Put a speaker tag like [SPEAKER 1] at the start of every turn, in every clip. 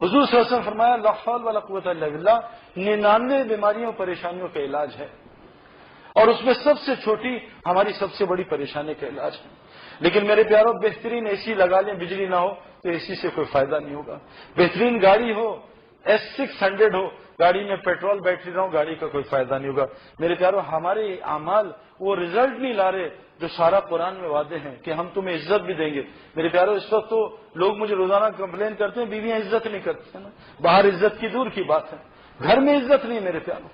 [SPEAKER 1] حضور صلی اللہ علیہ وسلم فرمایا لا حول ولا قوت الا باللہ 99 بیماریوں پریشانیوں کا علاج ہے، اور اس میں سب سے چھوٹی ہماری سب سے بڑی پریشانی کا علاج ہے۔ لیکن میرے پیاروں، بہترین اے سی لگا لیں، بجلی نہ ہو تو اے سی سے کوئی فائدہ نہیں ہوگا۔ بہترین گاڑی ہو، S600 ہو، گاڑی میں پیٹرول بیٹری نہ ہو، گاڑی کا کوئی فائدہ نہیں ہوگا۔ میرے پیاروں، ہمارے اعمال وہ رزلٹ نہیں لا رہے جو سارا قرآن میں وعدے ہیں کہ ہم تمہیں عزت بھی دیں گے۔ میرے پیاروں، اس وقت تو لوگ مجھے روزانہ کمپلین کرتے ہیں بیویاں عزت نہیں کرتی ہیں نا، باہر عزت کی دور کی بات ہے، گھر میں عزت نہیں۔ میرے پیاروں،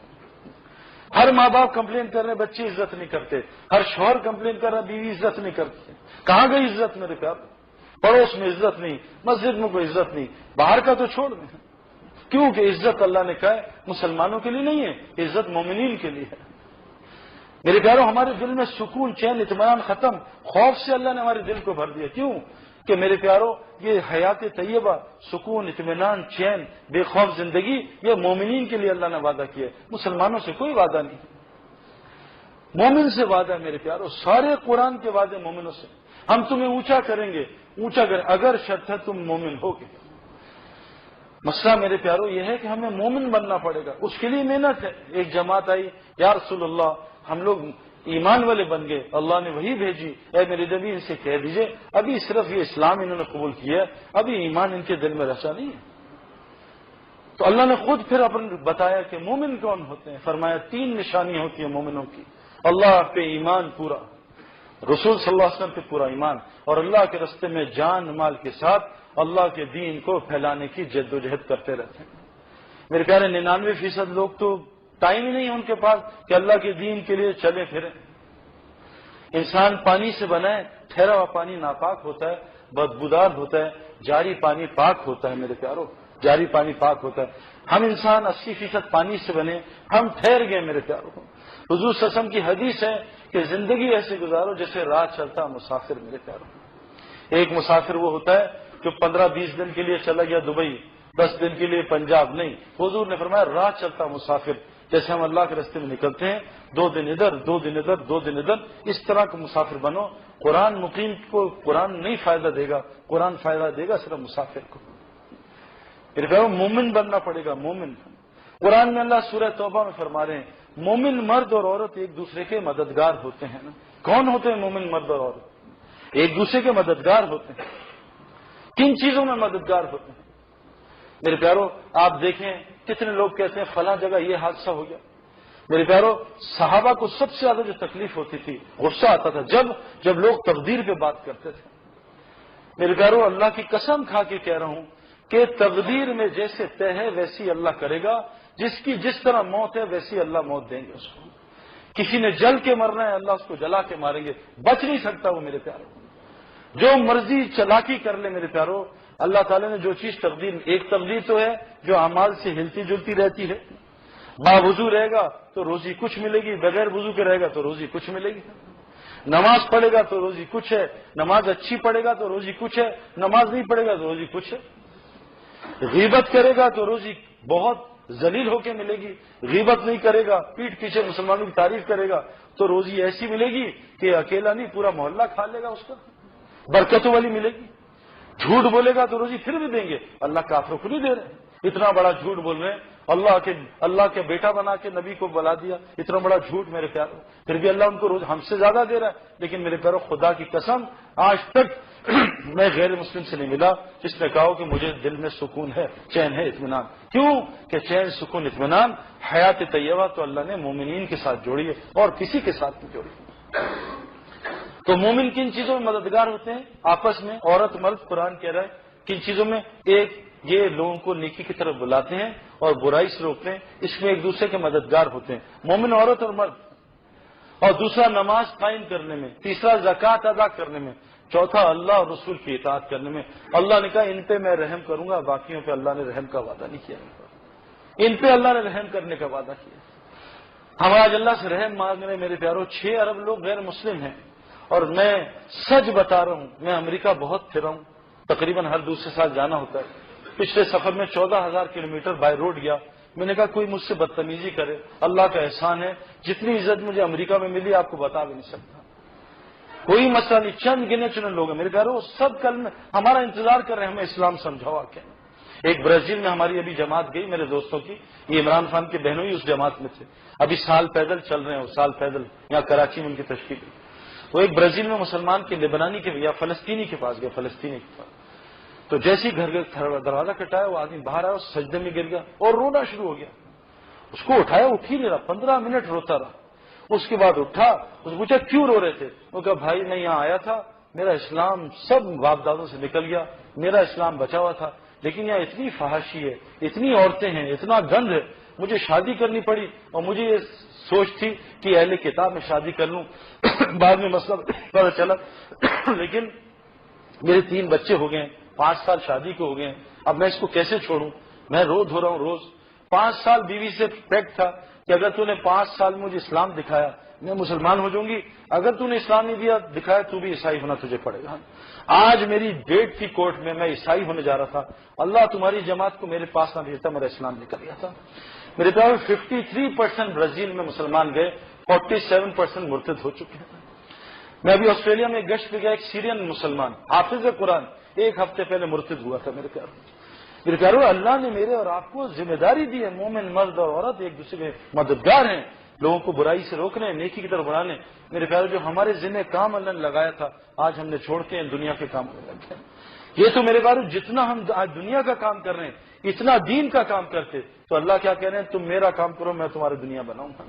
[SPEAKER 1] ہر ماں باپ کمپلین کر رہے ہیں بچے عزت نہیں کرتے، ہر شوہر کمپلین کر رہا ہے بیوی عزت نہیں کرتی۔ کہاں گئی عزت میرے پیاروں؟ پڑوس میں عزت نہیں، مسجد میں کوئی عزت نہیں، باہر کا تو چھوڑ دیں۔ کیونکہ عزت اللہ نے کہا ہے مسلمانوں کے لیے نہیں ہے، عزت مومنین کے لیے ہے۔ میرے پیاروں، ہمارے دل میں سکون، چین، اطمینان ختم، خوف سے اللہ نے ہمارے دل کو بھر دیا۔ کیوں کہ میرے پیاروں، یہ حیات طیبہ، سکون، اطمینان، چین، بے خوف زندگی، یہ مومنین کے لیے اللہ نے وعدہ کیا ہے، مسلمانوں سے کوئی وعدہ نہیں۔ مومن سے وعدہ ہے میرے پیاروں، سارے قرآن کے وعدے مومنوں سے۔ ہم تمہیں اونچا کریں گے، اونچا کریں اگر شرط ہے تم مومن ہوگے۔ مسئلہ میرے پیاروں یہ ہے کہ ہمیں مومن بننا پڑے گا، اس کے لیے محنت ہے۔ ایک جماعت آئی، یا رسول اللہ ہم لوگ ایمان والے بن گئے، اللہ نے وہی بھیجی، اے میرے نبی ان سے کہہ دیجئے ابھی صرف یہ اسلام انہوں نے قبول کیا ہے، ابھی ایمان ان کے دل میں رچا نہیں ہے۔ تو اللہ نے خود پھر اپنے بتایا کہ مومن کون ہوتے ہیں، فرمایا 3 نشانی ہوتی ہیں مومنوں کی، اللہ پہ ایمان پورا، رسول صلی اللہ علیہ وسلم پہ پورا ایمان، اور اللہ کے راستے میں جان مال کے ساتھ اللہ کے دین کو پھیلانے کی جد و جہد کرتے رہتے ہیں۔ میرے پیارے، 99% لوگ تو ٹائم ہی نہیں ہے ان کے پاس کہ اللہ کے دین کے لیے چلے پھریں۔ انسان پانی سے بنا ہے، ٹھہرا ہوا پانی ناپاک ہوتا ہے، بدبودار ہوتا ہے، جاری پانی پاک ہوتا ہے۔ میرے پیاروں، جاری پانی پاک ہوتا ہے۔ ہم انسان 80% پانی سے بنے، ہم ٹھہر گئے میرے پیاروں۔ حضور صلی اللہ علیہ وسلم کی حدیث ہے کہ زندگی ایسے گزارو جیسے رات چلتا مسافر۔ میرے پیاروں، ایک مسافر وہ ہوتا ہے جو 15-20 دن کے لیے چلا گیا دبئی، 10 دن کے لیے پنجاب، نہیں، حضور نے فرمایا رات چلتا مسافر۔ جیسے ہم اللہ کے راستے میں نکلتے ہیں، 2 دن ادھر، 2 دن ادھر، 2 دن ادھر، اس طرح کا مسافر بنو۔ قرآن مقیم کو قرآن نہیں فائدہ دے گا، قرآن فائدہ دے گا صرف مسافر کو۔ پھر کہ مومن بننا پڑے گا، مومن۔ قرآن میں اللہ سورہ توبہ میں فرما رہے ہیں مومن مرد اور عورت ایک دوسرے کے مددگار ہوتے ہیں نا۔ کون ہوتے ہیں مومن مرد اور عورت؟ ایک دوسرے کے مددگار ہوتے ہیں۔ کن چیزوں میں مددگار ہوتے ہیں؟ میرے پیاروں، آپ دیکھیں کتنے لوگ کہتے ہیں فلاں جگہ یہ حادثہ ہو گیا۔ میرے پیاروں، صحابہ کو سب سے زیادہ جو تکلیف ہوتی تھی، غصہ آتا تھا جب لوگ تقدیر پہ بات کرتے تھے۔ میرے پیاروں، اللہ کی قسم کھا کے کہہ رہا ہوں کہ تقدیر میں جیسے طے ہے ویسی اللہ کرے گا، جس طرح موت ہے ویسی اللہ موت دیں گے اس کو۔ کسی نے جل کے مرنا ہے، اللہ اس کو جلا کے ماریں گے، بچ نہیں سکتا وہ میرے پیاروں۔ جو مرضی چلاکی کر لے میرے پیاروں، اللہ تعالیٰ نے جو چیز تقدیر، ایک تقدیر تو ہے جو اعمال سے ہلتی جلتی رہتی ہے۔ باوضو رہے گا تو روزی کچھ ملے گی، بغیر وضو کے رہے گا تو روزی کچھ ملے گی۔ نماز پڑھے گا تو روزی کچھ ہے، نماز اچھی پڑھے گا تو روزی کچھ ہے، نماز نہیں پڑھے گا تو روزی کچھ ہے۔ غیبت کرے گا تو روزی بہت ذلیل ہو کے ملے گی، غیبت نہیں کرے گا، پیٹھ پیچھے مسلمانوں کی تعریف کرے گا تو روزی ایسی ملے گی کہ اکیلا نہیں پورا محلہ کھا لے گا، اس کا برکتوں والی ملے گی۔ جھوٹ بولے گا تو روزی پھر بھی دیں گے، اللہ کافروں کو نہیں دے رہے، اتنا بڑا جھوٹ بول رہے ہیں، اللہ کے بیٹا بنا کے نبی کو بلا دیا، اتنا بڑا جھوٹ میرے پیاروں، پھر بھی اللہ ان کو روز ہم سے زیادہ دے رہا ہے۔ لیکن میرے پیاروں، خدا کی قسم آج تک میں غیر مسلم سے نہیں ملا جس نے کہا کہ مجھے دل میں سکون ہے، چین ہے، اطمینان۔ کیوں کہ چین، سکون، اطمینان، حیات طیبہ تو اللہ نے مومنین کے ساتھ جوڑی ہے اور کسی کے ساتھ نہیں جوڑی۔ تو مومن کن چیزوں میں مددگار ہوتے ہیں آپس میں؟ عورت مرد، قرآن کہہ رہا ہے کن چیزوں میں؟ ایک، یہ لوگوں کو نیکی کی طرف بلاتے ہیں اور برائی سے روکتے ہیں، اس میں ایک دوسرے کے مددگار ہوتے ہیں، مومن عورت اور مرد۔ اور دوسرا نماز قائم کرنے میں، تیسرا زکوٰۃ ادا کرنے میں، چوتھا اللہ اور رسول کی اطاعت کرنے میں۔ اللہ نے کہا ان پہ میں رحم کروں گا، باقیوں پہ اللہ نے رحم کا وعدہ نہیں کیا، ان پہ اللہ نے رحم کرنے کا وعدہ کیا۔ ہم آج اللہ سے رحم مانگ رہے ہیں میرے پیاروں، 6 ارب لوگ غیر مسلم ہیں، اور میں سچ بتا رہا ہوں، میں امریکہ بہت پھرا ہوں، تقریباً ہر دوسرے سال جانا ہوتا ہے۔ پچھلے سفر میں 14,000 کلومیٹر بائی روڈ گیا۔ میں نے کہا کوئی مجھ سے بدتمیزی کرے، اللہ کا احسان ہے، جتنی عزت مجھے امریکہ میں ملی آپ کو بتا بھی نہیں سکتا۔ کوئی مسئلہ نہیں، چند گنے چنے لوگ ہیں میرے پیاروں، سب کل میں ہمارا انتظار کر رہے ہیں ہمیں اسلام سمجھاؤ آ کے۔ ایک برازیل میں ہماری ابھی جماعت گئی میرے دوستوں کی، یہ عمران خان کے بہنوں ہی اس جماعت میں تھے، ابھی سال پیدل چل رہے ہیں، وہ سال پیدل یہاں کراچی میں ان کی تشکیل ہوئی. وہ ایک برازیل میں مسلمان کے لبنانی کے یا فلسطینی کے پاس گئے، فلسطینی کے پاس. تو جیسے ہی گھر دروازہ کٹایا وہ آدمی باہر آیا، سجدے میں گر گیا اور رونا شروع ہو گیا. اس کو اٹھایا، اٹھ ہی نہیں رہا، 15 منٹ روتا رہا. اس کے بعد اٹھا، اس نے پوچھا کیوں رو رہے تھے؟ وہ کہا بھائی میں یہاں آیا تھا، میرا اسلام سب باپ دادوں سے نکل گیا، میرا اسلام بچا ہوا تھا، لیکن یہاں اتنی فحاشی ہے، اتنی عورتیں ہیں، اتنا گند ہے، مجھے شادی کرنی پڑی اور مجھے یہ سوچ تھی کہ اہل کتاب میں شادی کر لوں. بعد میں مسئلہ پتہ چلا، لیکن میرے 3 بچے ہو گئے، 5 سال شادی کے ہو گئے، اب میں اس کو کیسے چھوڑوں؟ میں رو دھو رہا ہوں روز. 5 سال بیوی سے پیکٹ تھا کہ اگر تو نے 5 سال مجھے اسلام دکھایا میں مسلمان ہو جاؤں گی، اگر تو نے اسلام نہیں دیا دکھایا تو بھی عیسائی ہونا تجھے پڑے گا. آج میری ڈیٹ تھی کورٹ میں عیسائی ہونے جا رہا تھا، اللہ تمہاری جماعت کو میرے پاس نہ بھیجتا، میرا اسلام نکل گیا تھا. میرے پیارے 53% برازیل میں مسلمان گئے، 47% مرتد ہو چکے ہیں. میں ابھی آسٹریلیا میں گشت پہ گیا، ایک سیرین مسلمان حافظ قرآن 1 ہفتے پہلے مرتد ہوا تھا. میرے پیارو اللہ نے میرے اور آپ کو ذمہ داری دی ہے، مومن مرد اور عورت ایک دوسرے کے مددگار ہیں، لوگوں کو برائی سے روکنے، نیکی کی طرف بڑھانے. میرے پیارو جو ہمارے ذمہ کام اللہ نے لگایا تھا آج ہم نے چھوڑ کے دنیا کے کام کرنے لگ گئے. یہ تو میرے پیارو جتنا ہم آج دنیا کا کام کر رہے ہیں اتنا دین کا کام کرتے تو اللہ کیا کہہ رہے ہیں، تم میرا کام کرو میں تمہاری دنیا بناؤں گا،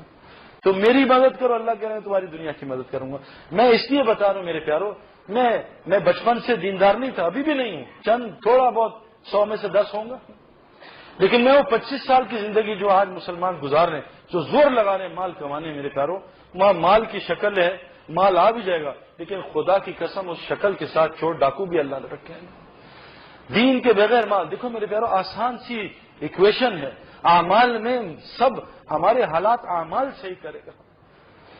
[SPEAKER 1] تم میری مدد کرو، اللہ کہہ رہے ہیں تمہاری دنیا کی مدد کروں گا. میں اس لیے بتا رہا ہوں میرے پیارو، میں بچپن سے دیندار نہیں تھا، ابھی بھی نہیں ہوں، چند تھوڑا بہت 100 میں سے 10 ہوں گا، لیکن میں وہ 25 سال کی زندگی جو آج مسلمان گزار رہے ہیں، جو زور لگا رہے ہیں مال کمانے، میرے پیارو وہاں مال کی شکل ہے، مال آ بھی جائے گا لیکن خدا کی قسم اس شکل کے ساتھ چور ڈاکو بھی اللہ نے رکھے ہیں. دین کے بغیر مال، دیکھو میرے پیارو آسان سی ایکویشن ہے، اعمال میں سب ہمارے حالات اعمال سے ہی کرے گا.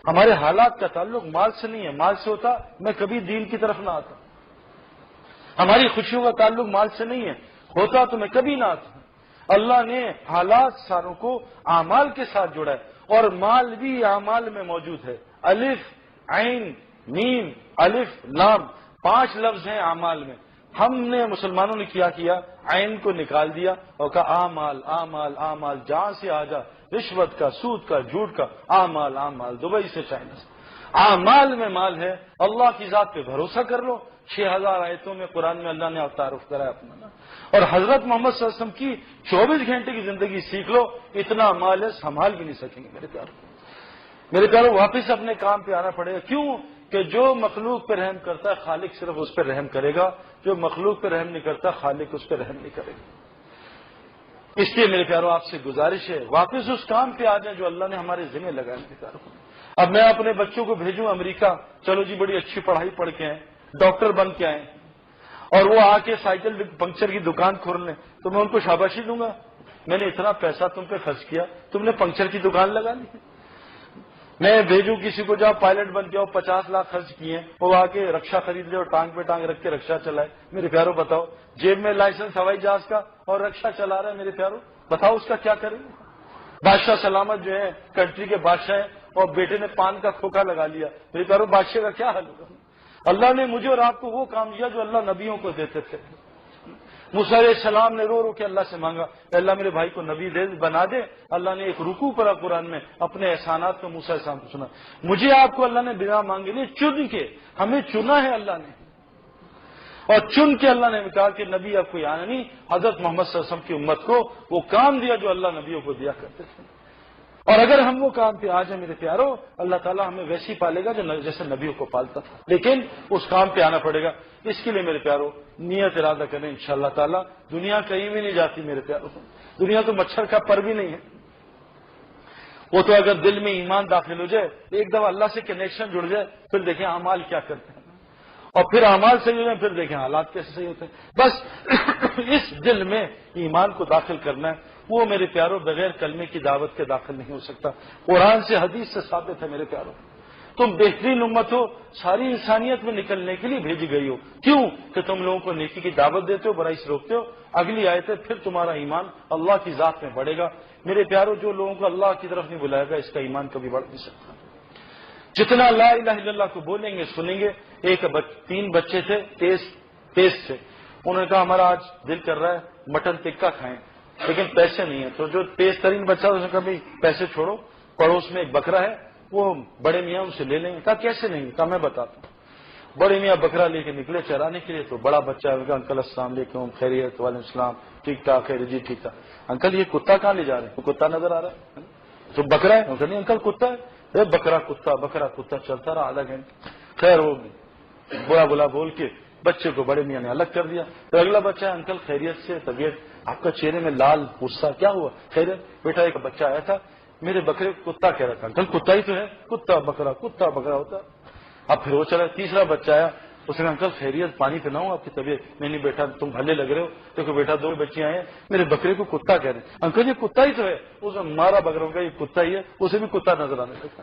[SPEAKER 1] ہمارے حالات کا تعلق مال سے نہیں ہے، مال سے ہوتا میں کبھی دین کی طرف نہ آتا. ہماری خوشیوں کا تعلق مال سے نہیں ہے، ہوتا تو میں کبھی نہ آتا. اللہ نے حالات ساروں کو اعمال کے ساتھ جوڑا ہے اور مال بھی اعمال میں موجود ہے. الف عین میم الف لام 5 لفظ ہیں اعمال میں. ہم نے مسلمانوں نے کیا عین کو نکال دیا اور کہا اعمال اعمال اعمال، جہاں سے آ جا، رشوت کا، سود کا، جھوٹ کا، اعمال اعمال، دبئی سے چائنا سے. اعمال میں مال ہے. اللہ کی ذات پہ بھروسہ کر لو. 6000 آیتوں میں قرآن میں اللہ نے تعارف کرا ہے اپنا، اور حضرت محمد صلی اللہ علیہ وسلم کی 24 گھنٹے کی زندگی سیکھ لو. اتنا مال ہے سنبھال بھی نہیں سکیں گے میرے پیارو. واپس اپنے کام پہ آنا پڑے گا. کیوں کہ جو مخلوق پہ رحم کرتا ہے خالق صرف اس پہ رحم کرے گا، جو مخلوق پہ رحم نہیں کرتا خالق اس پہ رحم نہیں کرے گا. اس لیے میرے پیارو آپ سے گزارش ہے واپس اس کام پہ آ جائیں جو اللہ نے ہمارے ذمہ لگائے. میرے پیارو اب میں اپنے بچوں کو بھیجوں امریکہ، چلو جی بڑی اچھی پڑھائی پڑھ کے آئیں، ڈاکٹر بن کے آئیں، اور وہ آ کے سائیکل پنکچر کی دکان کھول لیں تو میں ان کو شاباشی دوں گا، میں نے اتنا پیسہ تم پہ خرچ کیا، تم نے پنکچر کی دکان لگا لی. میں بھیجوں کسی کو جب پائلٹ بن کے 50 لاکھ خرچ کیے، وہ آ کے رکشا خرید لے اور ٹانگ پہ ٹانگ رکھ کے رکشا چلائے. میرے پیارو بتاؤ، جیب میں لائسنس ہوائی جہاز کا اور رکشا چلا رہا ہے، میرے پیارو بتاؤ اس کا کیا کریں. بادشاہ سلامت جو ہے کنٹری کے بادشاہ ہیں اور بیٹے نے پان کا کھوکھا لگا لیا، میرے پیارو بادشاہ کا کیا حل ہوگا. اللہ نے مجھے اور آپ کو وہ کام دیا جو اللہ نبیوں کو دیتے تھے. موسیٰ علیہ السلام نے رو رو کے اللہ سے مانگا کہ اللہ میرے بھائی کو نبی بنا دے. اللہ نے ایک رکوع پڑھا قرآن میں، اپنے احسانات کو موسیٰ علیہ السلام کو سنا. مجھے آپ کو اللہ نے بنا مانگے نہیں، چن کے ہمیں چنا ہے اللہ نے، اور چن کے اللہ نے کہا کہ نبی اب کوئی آنا نہیں. حضرت محمد صلی اللہ علیہ وسلم کی امت کو وہ کام دیا جو اللہ نبیوں کو دیا کرتے تھے. اور اگر ہم وہ کام پہ آ جائیں میرے پیارو، اللہ تعالیٰ ہمیں ویسی پالے گا جیسے نبیوں کو پالتا تھا. لیکن اس کام پہ آنا پڑے گا. اس کے لیے میرے پیارو نیت ارادہ کریں انشاءاللہ تعالیٰ. دنیا کہیں بھی نہیں جاتی میرے پیارو، دنیا تو مچھر کا پر بھی نہیں ہے. وہ تو اگر دل میں ایمان داخل ہو جائے، ایک دفعہ اللہ سے کنیکشن جڑ جائے، پھر دیکھیں اعمال کیا کرتے ہیں، اور پھر اعمال سے جو ہے پھر دیکھیں حالات کیسے صحیح ہوتے ہیں. بس اس دل میں ایمان کو داخل کرنا ہے. وہ میرے پیارو بغیر کلمے کی دعوت کے داخل نہیں ہو سکتا. قرآن سے حدیث سے ثابت ہے میرے پیارو. تم بہترین امت ہو، ساری انسانیت میں نکلنے کے لیے بھیجی گئی ہو. کیوں کہ تم لوگوں کو نیکی کی دعوت دیتے ہو، برائی سے روکتے ہو. اگلی آیت ہے پھر تمہارا ایمان اللہ کی ذات میں بڑھے گا. میرے پیارو جو لوگوں کو اللہ کی طرف نہیں بلائے گا اس کا ایمان کبھی بڑھ نہیں سکتا. جتنا لا الہ الا اللہ کو بولیں گے سنیں گے. 3 بچے تھے تیز تھے، انہوں نے کہا ہمارا آج دل کر رہا ہے مٹن ٹکا کھائیں لیکن پیسے نہیں ہیں. تو جو تیز ترین بچہ اس نے کہا بھائی پیسے چھوڑو, پڑوس میں ایک بکرا ہے وہ بڑے میاں ان سے لے لیں گے. کہا کیسے نہیں؟ کہا میں بتاتا ہوں. بڑے میاں بکرا لے کے نکلے چرانے کے لیے. تو بڑا بچہ ہے, انکل السلام علیکم, خیریت؟ وعلیکم السلام, ٹھیک ٹھاک ہے جی ٹھیک ٹھاک. انکل یہ کتا کہاں لے جا رہے ہیں؟ کتا نظر آ رہا ہے تو بکرا ہے. انکل نہیں انکل کتا ہے. بکرا کتا چلتا رہا آدھا گھنٹہ. خیر وہ بلا بول کے بچے کو بڑے میاں نے الگ کر دیا. تو اگلا بچہ ہے, انکل خیریت سے؟ طبیعت آپ کا چہرے میں لال غصہ کیا ہوا؟ خیریت بیٹا ایک بچہ آیا تھا میرے بکرے کو کتا کہہ رہا تھا. انکل کتا ہی تو ہے, کتا بکرا ہوتا. اب پھر وہ چلا. تیسرا بچہ آیا, اس نے انکل خیریت پانی پلاؤں آپ کی طبیعت؟ نہیں بیٹا تم بھلے لگ رہے ہو. تو بیٹا دو بچے آئے ہیں میرے بکرے کو کتا کہہ رہے ہیں. انکل یہ کتا ہی تو ہے. اس نے مارا بکروں کا, یہ کتا ہی ہے. اسے بھی کتا نظر آنے لگا.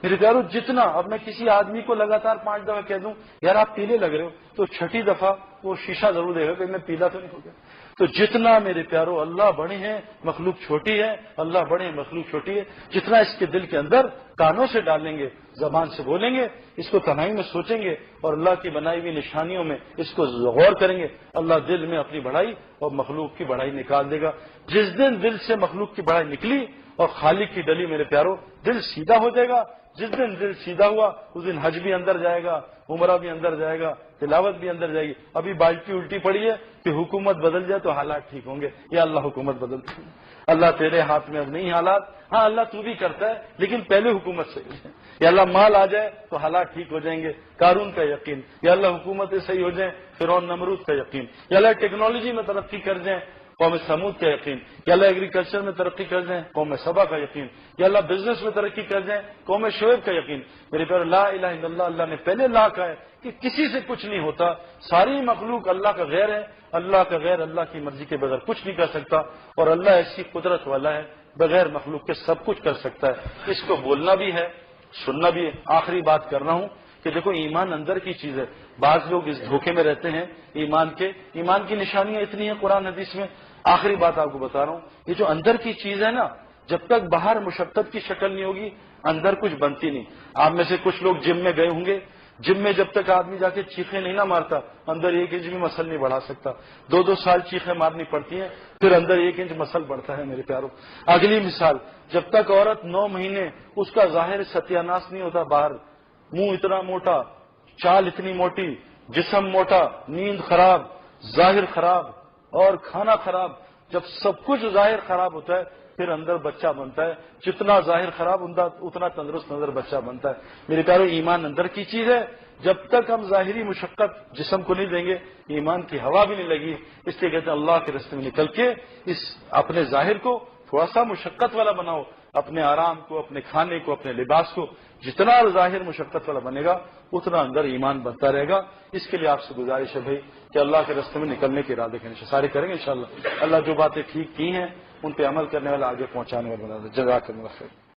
[SPEAKER 1] میرے پیارو جتنا اب میں کسی آدمی کو لگاتار 5 دفعہ کہہ دوں یار آپ پیلے لگ رہے ہو تو 6ٹھی دفعہ وہ شیشہ ضرور دے گا کہ میں پیلا تو نہیں ہو گیا. تو جتنا میرے پیارو اللہ بڑے ہیں مخلوق چھوٹی ہے, اللہ بڑے ہیں مخلوق چھوٹی ہے. جتنا اس کے دل کے اندر کانوں سے ڈالیں گے, زبان سے بولیں گے, اس کو تنہائی میں سوچیں گے اور اللہ کی بنائی ہوئی نشانیوں میں اس کو غور کریں گے, اللہ دل میں اپنی بڑائی اور مخلوق کی بڑائی نکال دے گا. جس دن دل سے مخلوق کی بڑائی نکلی اور خالق کی ڈلی میرے پیارو دل سیدھا ہو جائے گا. جس دن دل سیدھا ہوا اس دن حج بھی اندر جائے گا, عمرہ بھی اندر جائے گا, تلاوت بھی اندر جائے گی. ابھی بالٹی الٹی پڑی ہے کہ حکومت بدل جائے تو حالات ٹھیک ہوں گے. یا اللہ حکومت بدلتی ہے, اللہ تیرے ہاتھ میں اب نہیں حالات. ہاں اللہ تو بھی کرتا ہے لیکن پہلے حکومت صحیح ہے. یا اللہ مال آ جائے تو حالات ٹھیک ہو جائیں گے, قارون کا یقین. یا اللہ حکومتیں صحیح ہو جائیں, فرعون نمرود کا یقین. یا اللہ ٹیکنالوجی میں ترقی کر جائیں, قوم سمود کا یقین. یا اللہ ایگریکلچر میں ترقی کر جائیں, قوم سبا کا یقین. یا اللہ بزنس میں ترقی کر جائیں, قوم شعیب کا یقین. میرے پیارے لا الہ الا اللہ, اللہ نے پہلے لا کہا ہے کہ کسی سے کچھ نہیں ہوتا, ساری مخلوق اللہ کا غیر ہے, اللہ کا غیر اللہ کی مرضی کے بغیر کچھ نہیں کر سکتا, اور اللہ ایسی قدرت والا ہے بغیر مخلوق کے سب کچھ کر سکتا ہے. اس کو بولنا بھی ہے, سننا بھی ہے. آخری بات کر رہا ہوں کہ دیکھو ایمان اندر کی چیز ہے. بعض لوگ اس دھوکے میں رہتے ہیں ایمان کی نشانیاں اتنی ہیں قرآن حدیث میں. آخری بات آپ کو بتا رہا ہوں, یہ جو اندر کی چیز ہے نا, جب تک باہر مشقت کی شکل نہیں ہوگی اندر کچھ بنتی نہیں. آپ میں سے کچھ لوگ جم میں گئے ہوں گے, جم میں جب تک آدمی جا کے چیخیں نہیں نہ مارتا اندر 1 انچ بھی مسل نہیں بڑھا سکتا. 2 سال چیخیں مارنی پڑتی ہیں پھر اندر 1 انچ مسل بڑھتا ہے. میرے پیاروں اگلی مثال, جب تک عورت 9 مہینے اس کا ظاہر ستیاناش نہیں ہوتا, باہر منہ اتنا موٹا, چال اتنی موٹی, جسم موٹا, نیند خراب, ظاہر خراب اور کھانا خراب, جب سب کچھ ظاہر خراب ہوتا ہے پھر اندر بچہ بنتا ہے. جتنا ظاہر خراب ہوتا اتنا تندرست اندر بچہ بنتا ہے. میرے پیارو ایمان اندر کی چیز ہے. جب تک ہم ظاہری مشقت جسم کو نہیں دیں گے ایمان کی ہوا بھی نہیں لگی. اس لیے کہتے ہیں اللہ کے راستے میں نکل کے اس اپنے ظاہر کو تھوڑا سا مشقت والا بناؤ, اپنے آرام کو, اپنے کھانے کو, اپنے لباس کو. جتنا ظاہر مشقت والا بنے گا اتنا اندر ایمان بنتا رہے گا. اس کے لیے آپ سے گزارش ہے بھائی کہ اللہ کے راستے میں نکلنے کے ارادے کرنے سارے کریں گے انشاءاللہ. اللہ جو باتیں ٹھیک کی ہیں ان پہ عمل کرنے والا, آگے پہنچانے والا بنا دے. جزاک اللہ خیر.